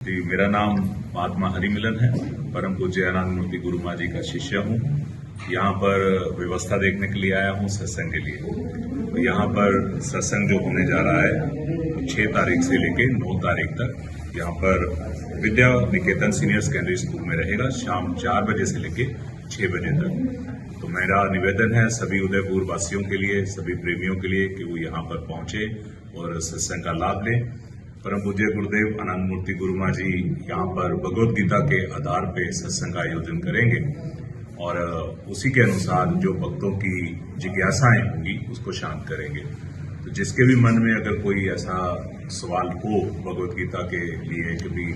मेरा नाम महात्मा हरिमिलन है। परम पूज्य आनंद मूर्ति गुरु माँ जी का शिष्य हूँ। यहाँ पर व्यवस्था देखने के लिए आया हूँ सत्संग के लिए। तो यहाँ पर सत्संग जो होने जा रहा है 6 तारीख से लेके 9 तारीख तक यहाँ पर Vidya Niketan senior secondary school में रहेगा, शाम 4 बजे से लेके 6 बजे तक। तो मेरा निवेदन है सभी उदयपुर वासियों के लिए, सभी प्रेमियों के लिए कि वो यहाँ पर पहुंचे और सत्संग का लाभ लें। परम पूज्य गुरुदेव आनंद मूर्ति गुरु माँ जी यहाँ पर भगवत गीता के आधार पे सत्संग का आयोजन करेंगे और उसी के अनुसार जो भक्तों की जिज्ञासाएं होंगी उसको शांत करेंगे। तो जिसके भी मन में अगर कोई ऐसा सवाल हो भगवत गीता के लिए कि भी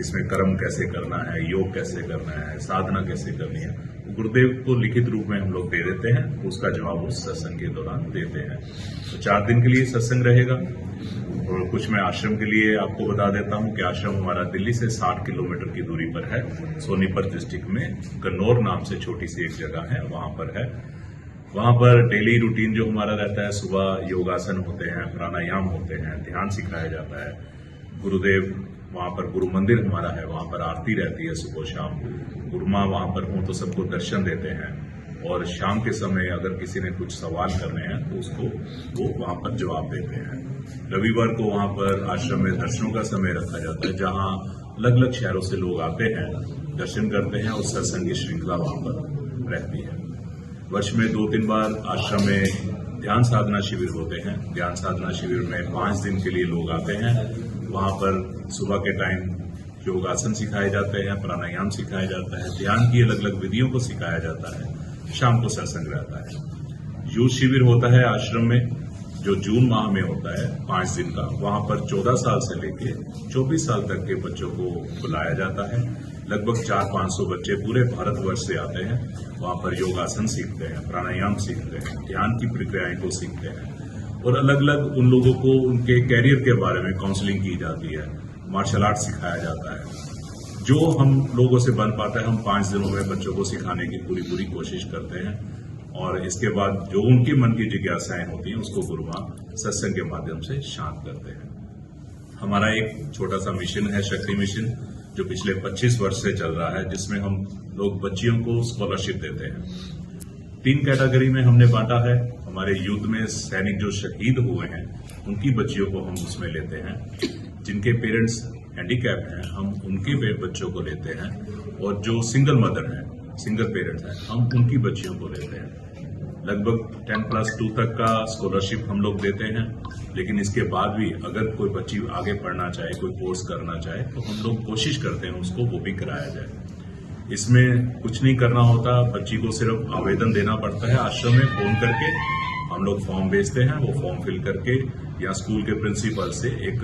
इसमें कर्म कैसे करना है, योग कैसे करना है, साधना कैसे करनी है, गुरुदेव को लिखित रूप में हम लोग दे देते हैं, उसका जवाब उस सत्संग के दौरान देते हैं। तो 4 दिन के लिए सत्संग रहेगा। और कुछ मैं आश्रम के लिए आपको बता देता हूं कि आश्रम हमारा दिल्ली से 60 किलोमीटर की दूरी पर है। सोनीपत डिस्ट्रिक्ट में गन्नौर नाम से छोटी सी एक जगह है, वहां पर है। वहां पर डेली रूटीन जो हमारा रहता है, सुबह योगासन होते हैं, प्राणायाम होते हैं, ध्यान सिखाया जाता है। गुरुदेव वहां पर गुरु मंदिर हमारा है, वहां पर आरती रहती है सुबह शाम। गुरु माँ वहां पर हों तो सबको दर्शन देते हैं और शाम के समय अगर किसी ने कुछ सवाल करने हैं तो उसको वो वहां पर जवाब देते हैं। रविवार को वहां पर आश्रम में दर्शनों का समय रखा जाता है, जहां अलग अलग शहरों से लोग आते हैं, दर्शन करते हैं और सत्संग की श्रृंखला वहां पर रहती है। वर्ष में 2-3 बार आश्रम में ध्यान साधना शिविर होते हैं। ध्यान साधना शिविर में 5 दिन के लिए लोग आते हैं। वहां पर सुबह के टाइम योगासन सिखाए जाते हैं, प्राणायाम सिखाया जाता है, ध्यान की अलग अलग विधियों को सिखाया जाता है। शाम को सत्संग रहता है। यूथ शिविर होता है आश्रम में, जो जून माह में होता है 5 दिन का। वहां पर 14 साल से लेके 24 साल तक के बच्चों को बुलाया जाता है। लगभग 400-500 बच्चे पूरे भारतवर्ष से आते हैं। वहां पर योगासन सीखते हैं, प्राणायाम सीखते हैं, ध्यान की प्रक्रियाएं को सीखते हैं और अलग अलग उन लोगों को उनके कैरियर के बारे में काउंसलिंग की जाती है, मार्शल आर्ट सिखाया जाता है। जो हम लोगों से बन पाता है हम 5 दिनों में बच्चों को सिखाने की पूरी कोशिश करते हैं और इसके बाद जो उनके मन की जिज्ञासाएं होती हैं उसको गुरु माँ सत्संग के माध्यम से शांत करते हैं। हमारा एक छोटा सा मिशन है, शक्ति मिशन, जो पिछले 25 वर्ष से चल रहा है, जिसमें हम लोग बच्चियों को स्कॉलरशिप देते हैं। 3 कैटेगरी में हमने बांटा है। हमारे युद्ध में सैनिक जो शहीद हुए हैं उनकी बच्चियों को हम उसमें लेते हैं। जिनके पेरेंट्स हैंडीकैप्ड हैं हम उनके बच्चों को लेते हैं और जो सिंगल मदर हैं, सिंगल पेरेंट्स हैं, हम उनकी बच्चियों को लेते हैं। लगभग 10+2 तक का स्कॉलरशिप हम लोग देते हैं, लेकिन इसके बाद भी अगर कोई बच्ची आगे पढ़ना चाहे, कोई कोर्स करना चाहे तो हम लोग कोशिश करते हैं उसको वो भी कराया जाए। इसमें कुछ नहीं करना होता, बच्ची को सिर्फ आवेदन देना पड़ता है। आश्रम में फोन करके हम लोग फॉर्म भेजते हैं, वो फॉर्म फिल करके या स्कूल के प्रिंसिपल से एक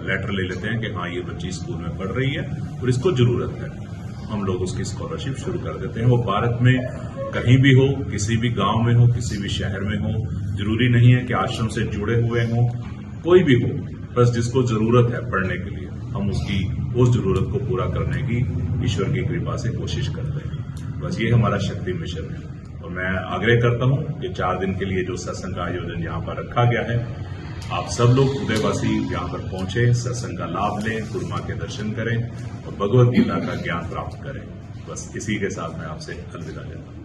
लेटर ले लेते हैं कि हाँ ये बच्ची स्कूल में पढ़ रही है और इसको जरूरत है। हम लोग उसकी स्कॉलरशिप शुरू कर देते हैं। वो भारत में कहीं भी हो, किसी भी गांव में हो, किसी भी शहर में हो, जरूरी नहीं है कि आश्रम से जुड़े हुए हों, कोई भी हो, बस जिसको जरूरत है पढ़ने के लिए हम उसकी उस जरूरत को पूरा करने की ईश्वर की कृपा से कोशिश करते हैं। बस ये हमारा शक्ति मिशन है और मैं आग्रह करता हूं कि 4 दिन के लिए जो सत्संग का आयोजन यहाँ पर रखा गया है, आप सब लोग उदयवासी यहाँ पर पहुंचे, सत्संग का लाभ लें, गुरु माँ के दर्शन करें और भगवत गीता का ज्ञान प्राप्त करें। बस इसी के साथ मैं आपसे अलविदा लेता हूं।